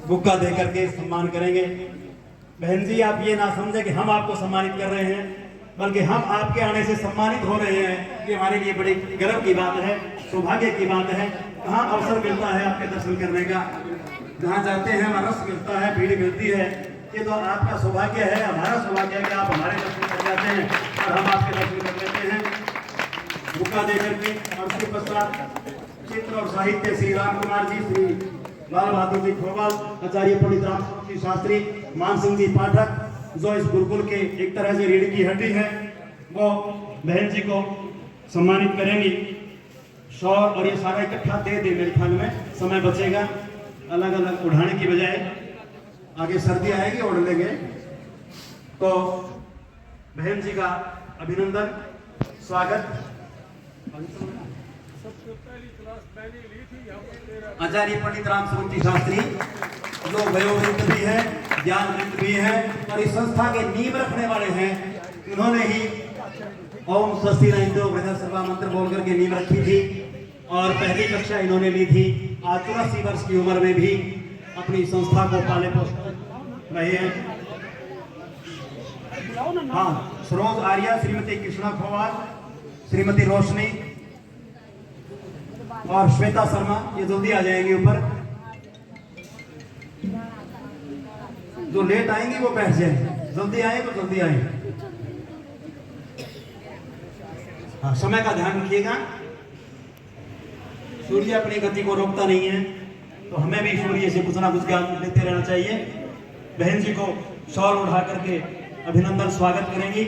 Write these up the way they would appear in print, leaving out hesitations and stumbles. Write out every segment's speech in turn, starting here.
बुक्का दे करके सम्मान करेंगे। बहन जी, आप ये ना समझे कि हम आपको सम्मानित कर रहे हैं, बल्कि हम आपके आने से सम्मानित हो रहे हैं। ये हमारे लिए बड़ी गर्व की बात है, सौभाग्य की बात है। कहाँ अवसर मिलता है आपके दर्शन करने का, जहाँ जाते हैं हमारा रस मिलता है, भीड़ मिलती है। ये तो आपका सौभाग्य है, हमारा सौभाग्य है कि आप हमारे दर्शन कर जाते हैं और हम आपके दर्शन कर लेते हैं बुक्का दे करके। और उसके पश्चात चित्र और साहित्य श्री राम कुमार जी, श्री लाल बहादुर जी खोवाल, आचार्य पंडित राम जी शास्त्री, मान सिंह जी पाठक, जो इस गुरुकुल के एक तरह से रीढ़ की हड्डी है, वो बहन जी को सम्मानित करेंगी। शॉल और ये सारा इकट्ठा दे मेरे ख्याल में, समय बचेगा अलग अलग उठाने की बजाय। आगे सर्दी आएगी ओढ़ लेंगे। तो बहन जी का अभिनंदन, स्वागत। आचार्य पंडित राम स्वरूप जी शास्त्री जो वयोवृद्ध भी है, ज्ञानवृद्ध भी है और इस संस्था के नींव रखने वाले हैं। इन्होंने ही ओम स्वस्ति न इंद्रो वृद्धः सर्वा मंत्र बोल करके नींव रखी थी और पहली कक्षा इन्होंने ली थी। आज 84 वर्ष की उम्र में भी अपनी संस्था को पाले पोस रहे हैं। हाँ, सरोज आर्या, श्रीमती कृष्णा खोवाल, श्रीमती रोशनी और श्वेता शर्मा, ये जल्दी आ जाएंगे ऊपर। जो लेट आएंगे वो बैठ जाए, जल्दी आए तो जल्दी आए। हाँ, समय का ध्यान रखिएगा। सूर्य अपनी गति को रोकता नहीं है, तो हमें भी सूर्य से कुछ ना कुछ ज्ञान लेते रहना चाहिए। बहन जी को शॉल उठा करके अभिनंदन स्वागत करेंगी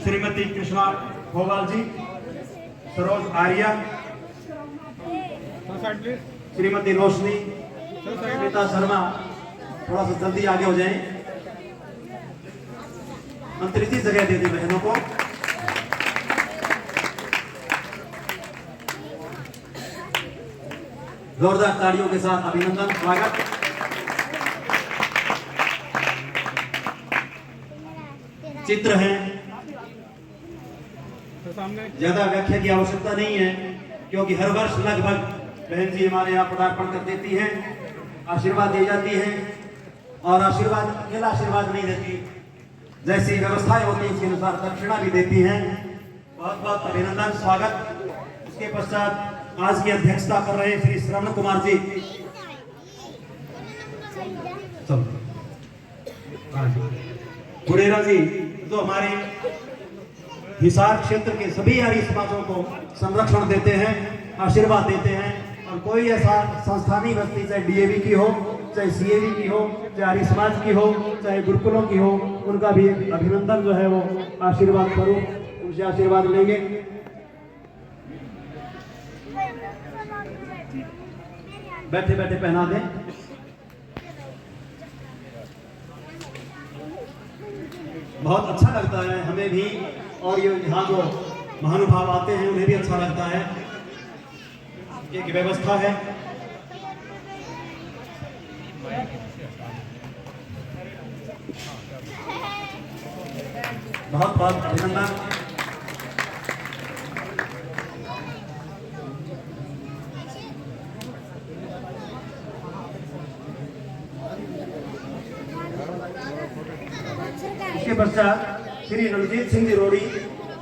श्रीमती कृष्णा खोवाल जी, सरोज आर्या, श्रीमती रोशनी, श्वेता शर्मा। थोड़ा सा जल्दी आगे हो जाएं, अंतरिक्ष जगह दे दी बहनों को। जोरदार तालियों के साथ अभिनंदन स्वागत। चित्र हैं, ज्यादा व्याख्या की आवश्यकता नहीं है, क्योंकि हर वर्ष लगभग बहन जी हमारे यहाँ पदार्पण कर देती है, आशीर्वाद दे जाती है। और आशीर्वाद अकेला आशीर्वाद नहीं देती, जैसी व्यवस्थाएं होती है उसके अनुसार दक्षिणा भी देती हैं। बहुत बहुत अभिनंदन स्वागत। उसके पश्चात आज की अध्यक्षता कर रहे श्री श्रवण कुमार जी। गुडेरा जी जो हमारे हिसार क्षेत्र के सभी आर्य समाजों को संरक्षण देते हैं, आशीर्वाद देते हैं। और कोई ऐसा संस्थानीय व्यक्ति, चाहे डीएवी की हो, चाहे सीएवी की हो, चाहे आर्य समाज की हो, चाहे गुरुकुलों की हो, उनका भी अभिनंदन जो है वो आशीर्वाद स्वरूप उनसे आशीर्वाद लेंगे। बैठे बैठे पहना दें। बहुत अच्छा लगता है हमें भी, और ये यहाँ जो महानुभाव आते हैं उन्हें भी अच्छा लगता है। एक व्यवस्था है। बहुत बहुत अभिनंदन। इसके पश्चात श्री रणजीत सिंह जी रोड़ी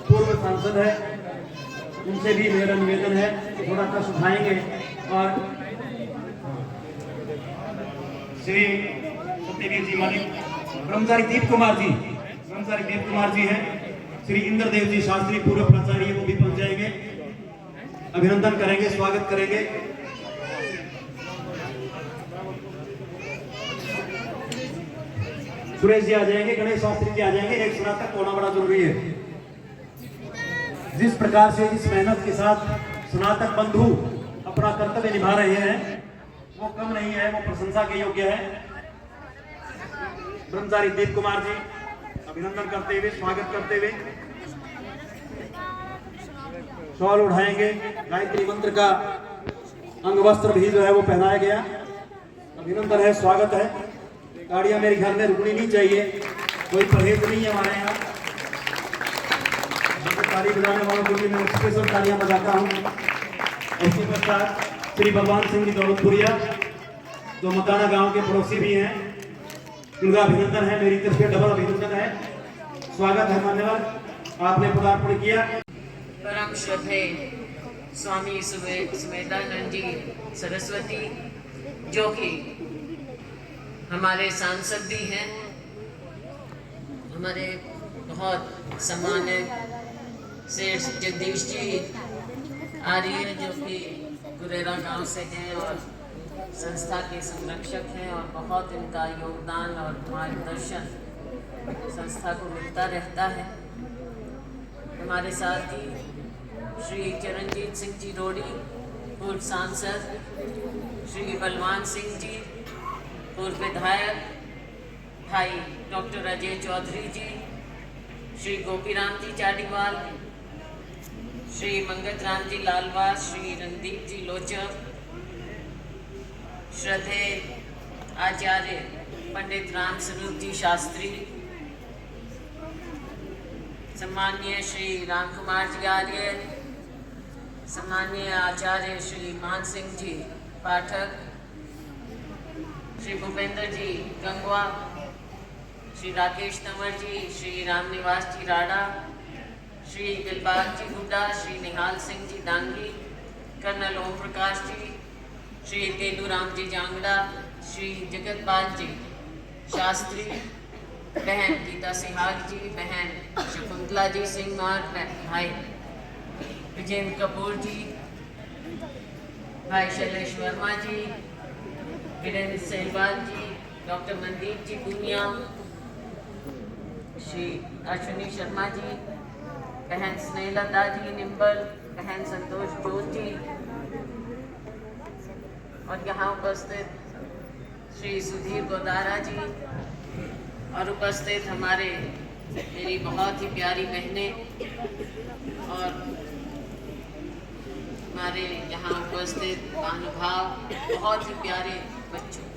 पूर्व सांसद है, उनसे भी मेरा निवेदन है थोड़ा कष्ट उठाएंगे। और श्री सत्यवीर जी मालिक, ब्रह्मचारी दीप कुमार जी हैं, श्री इंद्रदेव जी शास्त्री पूर्व प्राचार्य, वो भी पहुंच जाएंगे, अभिनंदन करेंगे, स्वागत करेंगे। सुरेश जी आ जाएंगे, गणेश शास्त्री जी आ जाएंगे। एक स्नातक होना बड़ा जरूरी है। जिस प्रकार से इस मेहनत के साथ स्नातक बंधु अपना कर्तव्य निभा रहे हैं वो कम नहीं है, वो प्रशंसा के योग्य है। ब्रह्मचारी दीप कुमार जी अभिनंदन करते हुए, स्वागत करते हुए शॉल उठाएंगे। गायत्री मंत्र का अंग वस्त्र भी जो है वो पहनाया गया। अभिनंदन है, स्वागत है। गाड़ियां मेरे ख्याल में रुकनी नहीं चाहिए, कोई परहेज नहीं है हमारे यहाँ। ताली बजाने वालों के लिए मैं स्पेशल तालियां बजाता हूँ। इसके पश्चात श्री भगवान सिंह जी दौलतपुरिया, जो मकाना गांव के पड़ोसी भी हैं, उनका अभिनंदन है, मेरी तरफ से डबल अभिनंदन है। स्वागत है मान्यवर, आपने पदार्पण किया। परम श्रद्धेय स्वामी सुमेधानंद जी सरस्वती, जो कि हमारे सांसद भी हैं, हमारे बहुत सम्मानित सेठ जगदीश जी आर्य, जो कि गुरेरा गांव से हैं और संस्था के संरक्षक हैं, और बहुत इनका योगदान और मार्गदर्शन संस्था को मिलता रहता है। हमारे साथ ही श्री चरणजीत सिंह जी रोड़ी, पूर्व सांसद, श्री बलवान सिंह जी, पूर्व विधायक, भाई डॉक्टर अजय चौधरी जी, श्री गोपीराम जी चाडीवाल, श्री मंगत राम जी लालवास, श्री रणदीप जी लोचर, श्रद्धेय आचार्य पंडित राम स्वरूप जी शास्त्री, सम्माननीय श्री राम कुमार जी आर्य, सम्माननीय आचार्य श्री मान सिंह जी पाठक, श्री भूपेंद्र जी गंगवा, श्री राकेश तंवर जी, श्री रामनिवास जी राड़ा, श्री दिलबाग जी हुड्डा, श्री निहाल सिंह जी डांगी, कर्नल ओम प्रकाश जी, श्री तेलूराम जी जांगड़ा, श्री जगतपाल जी शास्त्री, बहन गीता सिहाग जी, बहन शकुंतला जी सिंह और भाई विजेंद्र कपूर जी, भाई शैलेश वर्मा जी, वीरेंद्र सहलवाल जी, डॉक्टर मनदीप जी पूनिया, श्री अश्विनी शर्मा जी, बहन स्नेहलता जी निम्बल, बहन संतोष जोत जी, और यहाँ उपस्थित श्री सुधीर गोदारा जी, और उपस्थित मेरी बहुत ही प्यारी बहनें, और हमारे यहाँ उपस्थित महानुभाव, बहुत ही प्यारे बच्चों।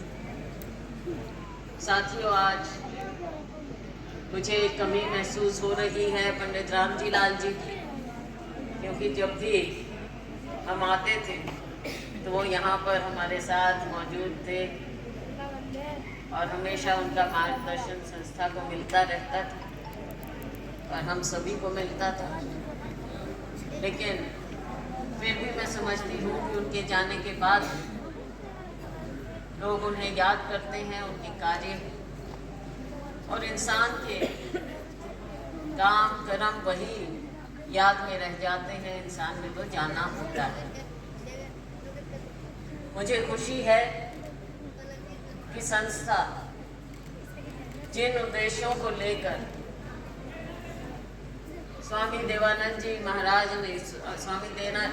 साथियों, आज मुझे कमी महसूस हो रही है पंडित रामजी लाल जी की, क्योंकि जब भी हम आते थे तो वो यहाँ पर हमारे साथ मौजूद थे और हमेशा उनका मार्गदर्शन संस्था को मिलता रहता था और हम सभी को मिलता था। लेकिन फिर भी मैं समझती हूँ कि उनके जाने के बाद लोग उन्हें याद करते हैं, उनके कार्य, और इंसान के काम कर्म वही याद में रह जाते हैं, इंसान में तो जाना होता है। मुझे खुशी है कि संस्था जिन उद्देश्यों को लेकर स्वामी देवानंद जी महाराज ने, स्वामी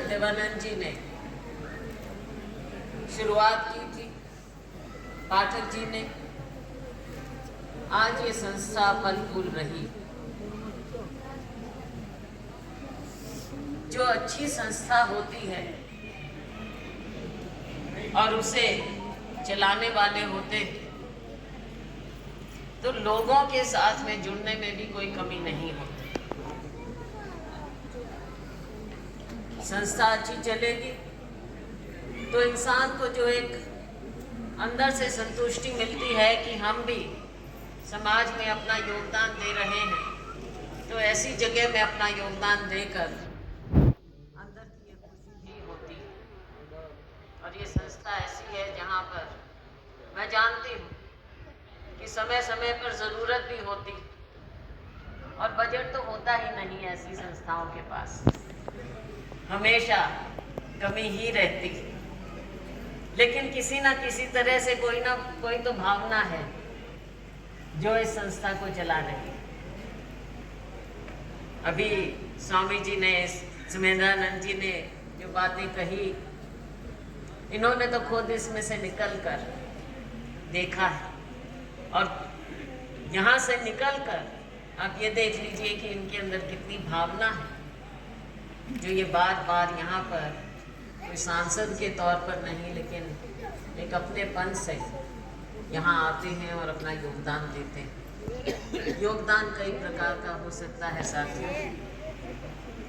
देवानंद जी ने शुरुआत की थी, पाठक जी ने, आज ये संस्था फल फूल रही। जो अच्छी संस्था होती है और उसे चलाने वाले होते तो लोगों के साथ में जुड़ने में भी कोई कमी नहीं होती। संस्था अच्छी चलेगी तो इंसान को जो एक अंदर से संतुष्टि मिलती है कि हम भी समाज में अपना योगदान दे रहे हैं, तो ऐसी जगह में अपना योगदान देकर अंदर की ये खुशी भी होती है। और ये संस्था ऐसी है जहाँ पर मैं जानती हूँ कि समय समय पर ज़रूरत भी होती, और बजट तो होता ही नहीं है ऐसी संस्थाओं के पास, हमेशा कमी ही रहती। लेकिन किसी ना किसी तरह से कोई ना कोई तो भावना है जो इस संस्था को चला रही है। अभी स्वामी जी ने, सुमेधानंद जी ने जो बातें कही, इन्होंने तो खुद इसमें से निकल कर देखा है, और यहाँ से निकल कर आप ये देख लीजिए कि इनके अंदर कितनी भावना है, जो ये बार बार यहाँ पर कोई सांसद के तौर पर नहीं, लेकिन एक अपनेपन से यहाँ आते हैं और अपना योगदान देते हैं। योगदान कई प्रकार का हो सकता है साथियों,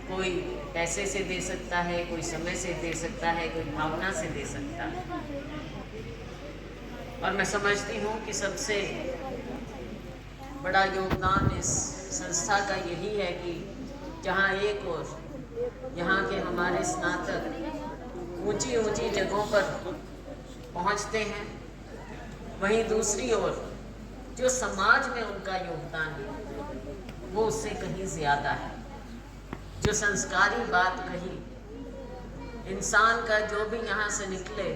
कोई पैसे से दे सकता है, कोई समय से दे सकता है, कोई भावना से दे सकता है। और मैं समझती हूँ कि सबसे बड़ा योगदान इस संस्था का यही है कि जहाँ एक और यहाँ के हमारे स्नातक ऊंची ऊंची जगहों पर पहुँचते हैं, वहीं दूसरी ओर जो समाज में उनका योगदान है वो उससे कहीं ज़्यादा है। जो संस्कारी बात कही, इंसान का जो भी यहाँ से निकले,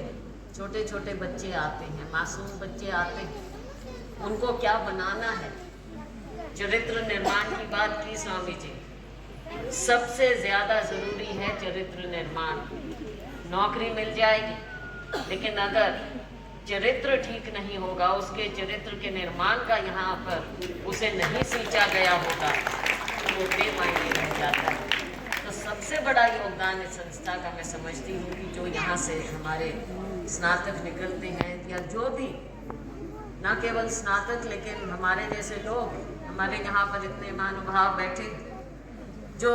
छोटे छोटे बच्चे आते हैं, मासूम बच्चे आते हैं, उनको क्या बनाना है, चरित्र निर्माण की बात की स्वामी जी। सबसे ज़्यादा ज़रूरी है चरित्र निर्माण। नौकरी मिल जाएगी, लेकिन अगर चरित्र ठीक नहीं होगा, उसके चरित्र के निर्माण का यहाँ पर उसे नहीं सींचा गया होगा, तो वो बेमायने रह जाता है। तो सबसे बड़ा योगदान इस संस्था का मैं समझती हूँ कि जो यहाँ से हमारे स्नातक निकलते हैं, या जो भी न केवल स्नातक लेकिन हमारे जैसे लोग, हमारे यहाँ पर इतने महानुभाव बैठे जो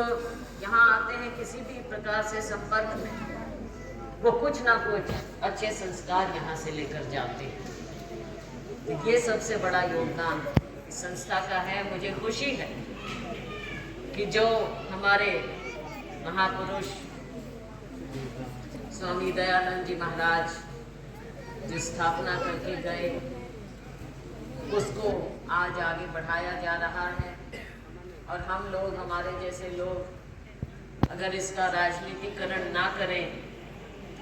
यहाँ आते हैं किसी भी प्रकार से संपर्क में, वो कुछ ना कुछ अच्छे संस्कार यहाँ से लेकर जाते हैं। तो ये सबसे बड़ा योगदान इस संस्था का है। मुझे खुशी है कि जो हमारे महापुरुष स्वामी दयानंद जी महाराज जो स्थापना करके गए, उसको आज आगे बढ़ाया जा रहा है। और हम लोग, हमारे जैसे लोग अगर इसका राजनीतिकरण ना करें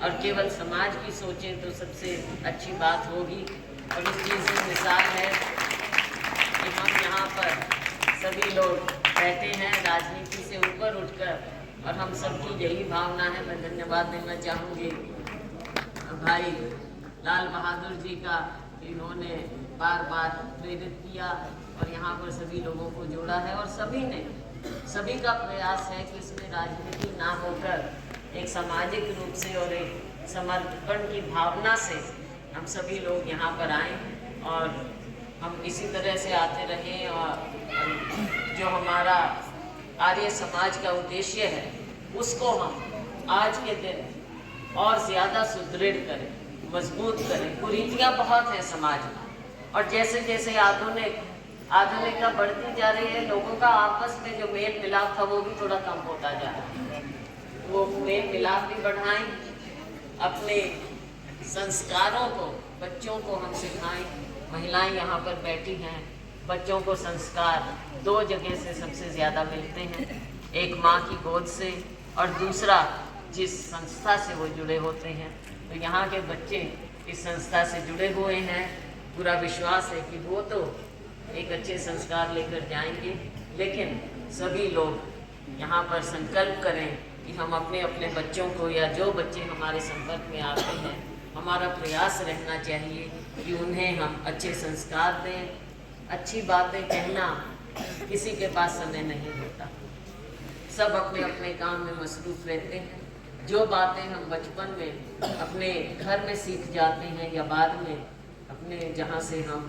और केवल समाज की सोचें तो सबसे अच्छी बात होगी। और इस चीज़ की मिसाल है कि हम यहाँ पर सभी लोग बैठे हैं राजनीति से ऊपर उठकर, और हम सबकी यही भावना है। मैं धन्यवाद देना चाहूँगी भाई लाल बहादुर जी का, इन्होंने बार बार प्रेरित किया और यहाँ पर सभी लोगों को जोड़ा है। और सभी का प्रयास है कि इसमें राजनीति ना होकर एक सामाजिक रूप से और एक समर्पण की भावना से हम सभी लोग यहाँ पर आएँ और हम इसी तरह से आते रहें। और जो हमारा आर्य समाज का उद्देश्य है उसको हम आज के दिन और ज़्यादा सुदृढ़ करें, मजबूत करें। कुरीतियाँ बहुत हैं समाज में, और जैसे जैसे आधुनिकता बढ़ती जा रही है, लोगों का आपस में जो मेल मिलाप था वो भी थोड़ा कम होता जा रहा है। वो मेल मिलाप भी बढ़ाएं, अपने संस्कारों को बच्चों को हम सिखाएं। महिलाएं यहाँ पर बैठी हैं, बच्चों को संस्कार दो जगह से सबसे ज़्यादा मिलते हैं, एक माँ की गोद से और दूसरा जिस संस्था से वो जुड़े होते हैं। तो यहाँ के बच्चे इस संस्था से जुड़े हुए हैं, पूरा विश्वास है कि वो तो एक अच्छे संस्कार लेकर जाएंगे। लेकिन सभी लोग यहाँ पर संकल्प करें कि हम अपने अपने बच्चों को, या जो बच्चे हमारे संपर्क में आते हैं, हमारा प्रयास रहना चाहिए कि उन्हें हम अच्छे संस्कार दें। अच्छी बातें कहना किसी के पास समय नहीं होता, सब अपने अपने काम में मसरूफ़ रहते हैं। जो बातें हम बचपन में अपने घर में सीख जाते हैं या बाद में अपने जहाँ से हम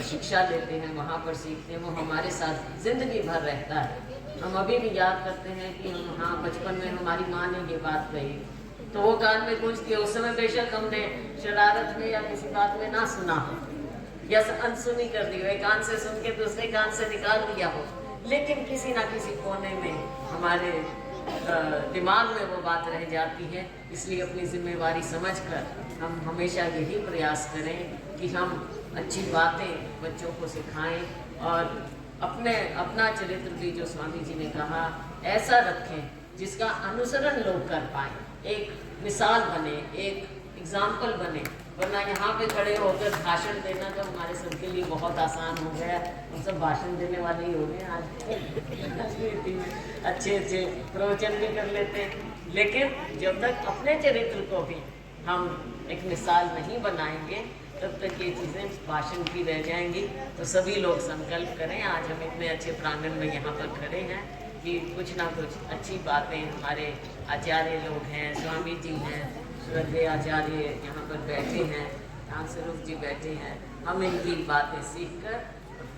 शिक्षा लेते हैं वहाँ पर सीखते हैं, वो हमारे साथ ज़िंदगी भर रहता है। हम अभी भी याद करते हैं कि हम, हाँ, बचपन में हमारी माँ ने ये बात कही तो वो कान में गूंजती है। उस समय बेशक हमने शरारत में या किसी बात में ना सुना हो या अनसुनी कर दी हो, एक कान से सुन के दूसरे कान से निकाल दिया हो, लेकिन किसी ना किसी कोने में हमारे दिमाग में वो बात रह जाती है। इसलिए अपनी जिम्मेवारी समझकर हम हमेशा यही प्रयास करें कि हम अच्छी बातें बच्चों को सिखाएं और अपना चरित्र भी, जो स्वामी जी ने कहा, ऐसा रखें जिसका अनुसरण लोग कर पाएँ, एक मिसाल बने, एक एग्जाम्पल बने। वरना यहाँ पे खड़े होकर भाषण देना तो हमारे सबके लिए बहुत आसान हो गया। हम सब भाषण देने वाले ही हो गए आज अच्छे अच्छे प्रवचन भी कर लेते हैं, लेकिन जब तक अपने चरित्र को भी हम एक मिसाल नहीं बनाएंगे तब तक ये चीज़ें भाषण की रह जाएंगी। तो सभी लोग संकल्प करें। आज हम इतने अच्छे प्रांगण में यहाँ पर खड़े हैं कि कुछ ना कुछ अच्छी बातें, हमारे आचार्य लोग हैं, स्वामी जी हैं, श्रद्धेय आचार्य यहाँ पर बैठे हैं, राम स्वरूप जी बैठे हैं, हम इनकी बातें सीखकर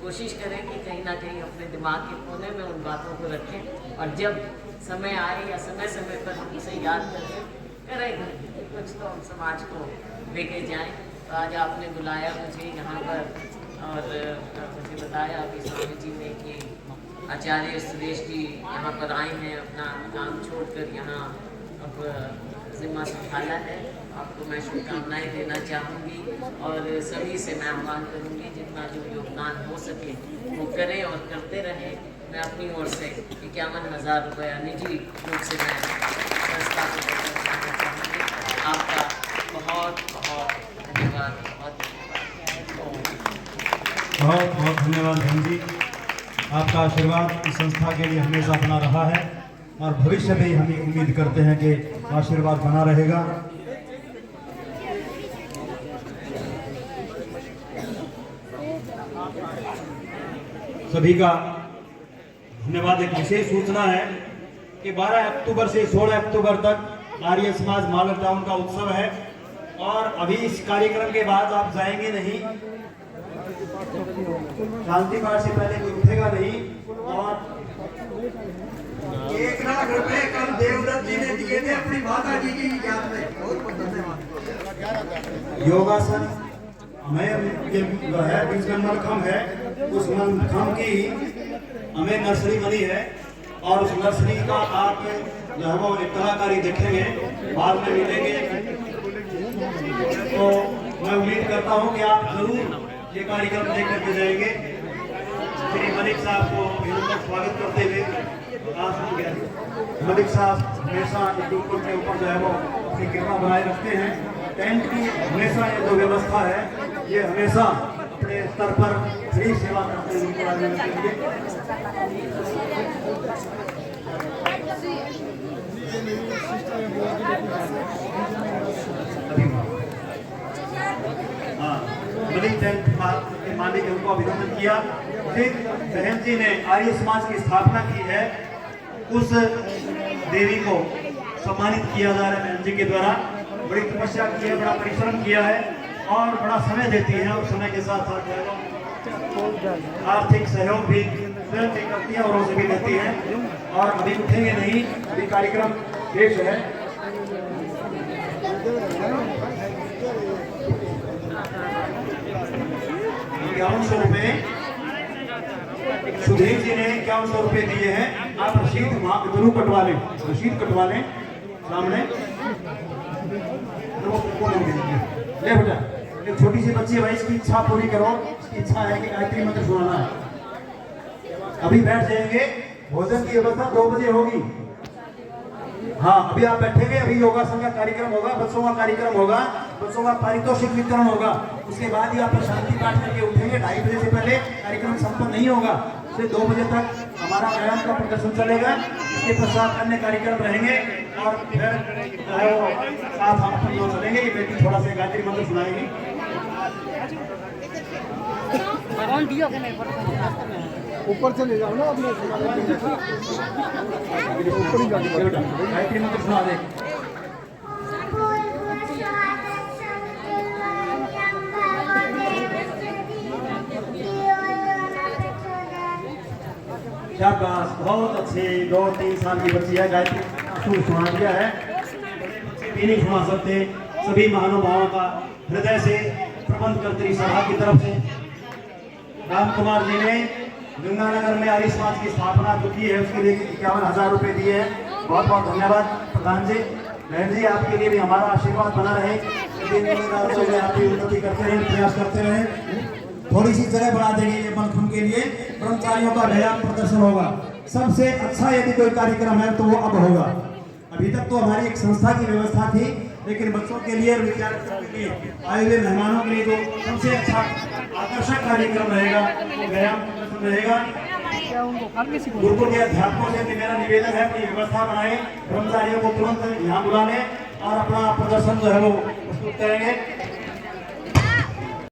कोशिश करें कि कहीं ना कहीं अपने दिमाग के कोने में उन बातों को रखें, और जब समय आए या समय समय पर हम उसे याद करें कुछ तो हम समाज को लेके जाएं। आज आपने बुलाया मुझे यहाँ पर और मुझे बताया अभी स्वामी जी ने कि आचार्य सुरेश जी यहाँ पर आए हैं, अपना काम छोड़कर यहाँ अब जिम्मा संभाला है। आपको मैं शुभकामनाएं देना चाहूँगी और सभी से मैं आह्वान करूँगी जितना जो योगदान हो सके वो करें और करते रहें। मैं अपनी ओर से 51,000 रुपया निजी रूप से मैं संस्था को देना चाहूँगी। आपका बहुत बहुत धन्यवाद। बहुत बहुत धन्यवाद बहन जी। आपका आशीर्वाद इस संस्था के लिए हमेशा बना रहा है और भविष्य में हम उम्मीद करते हैं कि आशीर्वाद बना रहेगा। सभी का धन्यवाद। एक विशेष सूचना है कि 12 अक्टूबर से 16 अक्टूबर तक आर्य समाज मालर टाउन का उत्सव है और अभी इस कार्यक्रम के बाद आप जाएंगे नहीं, शांति पाठ से पहले कोई उठेगा नहीं। और 1 लाख रुपए कल देवदत्त जी ने दिए थे अपनी माता जी की याद में। बहुत बहुत धन्यवाद। योगासन हमें ये जो है बीच में मलखम है, उस मलखम की हमें नर्सरी बनी है और उस नर्सरी का आप जो है वो एक कलाकारी देखेंगे, बाद में मिलेंगे। तो मैं उम्मीद करता हूँ कि आप जरूर ये कार्यक्रम देख करके जाएंगे। श्री मलिक साहब को विनम्र स्वागत करते हुए मलिक साहब हमेशा एक ऊपर के ऊपर जो है वो अपनी कृपा बनाए रखते हैं। टेंट की हमेशा ये जो व्यवस्था है ये हमेशा अपने स्तर पर फ्री सेवा करते हैं उनको आने के लिए। हाँ, मलिक टेंट के मालिक उनको अभिनंदन किया। फिर बहन जी ने आर्य समाज की स्थापना की है, उस देवी को सम्मानित किया जा रहा है बहन जी के द्वारा। बड़ी तपस्या की है, बड़ा परिश्रम किया है और बड़ा समय देती है और समय के साथ साथ आर्थिक सहयोग भी स्वयं भी करती है और उसे भी देती है। और अभी उठेंगे नहीं, अभी कार्यक्रम शेष है। 5100 रुपए सुधीर जी ने 5100 रुपए दिए हैं। आप रसीद वहां जरूर कटवा लें, रसीद कटवा लें सामने। ले बेटा, एक छोटी सी बच्ची है भाई, इसकी इच्छा पूरी करो। इसकी इच्छा है कि गायत्री मंत्र सुनाना है। अभी बैठ जाएंगे, भोजन की व्यवस्था 2 बजे होगी। हाँ, अभी आप बैठेंगे, अभी योगासन का कार्यक्रम होगा, बच्चों का कार्यक्रम होगा, बच्चों का पारितोषिक वितरण होगा। उसके बाद ही आप शांति पाठ करके उठेंगे। 2:30 बजे से पहले कार्यक्रम संपन्न नहीं होगा। से 2 बजे तक हमारा व्यायाम का प्रदर्शन चलेगा। इसके पश्चात अन्य कार्यक्रम रहेंगे और फिर साथ हम अपन लोग चलेंगे। ये बेटी थोड़ा सा गायत्री मंत्र सुनाएगी। ऊपर से ले जाओ ना अपने गायत्री मंत्र सुना दे। शाबाश, बहुत अच्छे। 2-3 साल की बच्ची है, गायत्री सुना दिया है। भी नहीं सुना सकते। सभी महानुभावों का हृदय से प्रबंध करती सभा की तरफ से राम कुमार जी ने गंगानगर में आर्य समाज की स्थापना जो की है उसके लिए 51,000 रुपए दिए हैं। बहुत बहुत धन्यवाद प्रधान जी। बहन जी, आपके लिए भी हमारा आशीर्वाद बना रहे। आप उन्नति करते रहे, प्रयास करते रहे। थोड़ी सी जगह बढ़ा देंगे ये मलखम के लिए। कर्मचारियों का व्यायाम प्रदर्शन होगा। सबसे अच्छा यदि कोई कार्यक्रम है तो वो अब होगा। अभी तक तो हमारी एक संस्था की व्यवस्था थी, लेकिन बच्चों के लिए, विद्यार्थियों के लिए, आए हुए मेहमानों के लिए जो सबसे अच्छा आकर्षक कार्यक्रम रहेगा वो व्यायाम प्रदर्शन रहेगा। गुरुकुल के अध्यापकों से मेरा निवेदन है कि व्यवस्था बनाए, कर्मचारियों को तुरंत यहाँ बुला लें और अपना प्रदर्शन जो है वो प्रस्तुत करेंगे।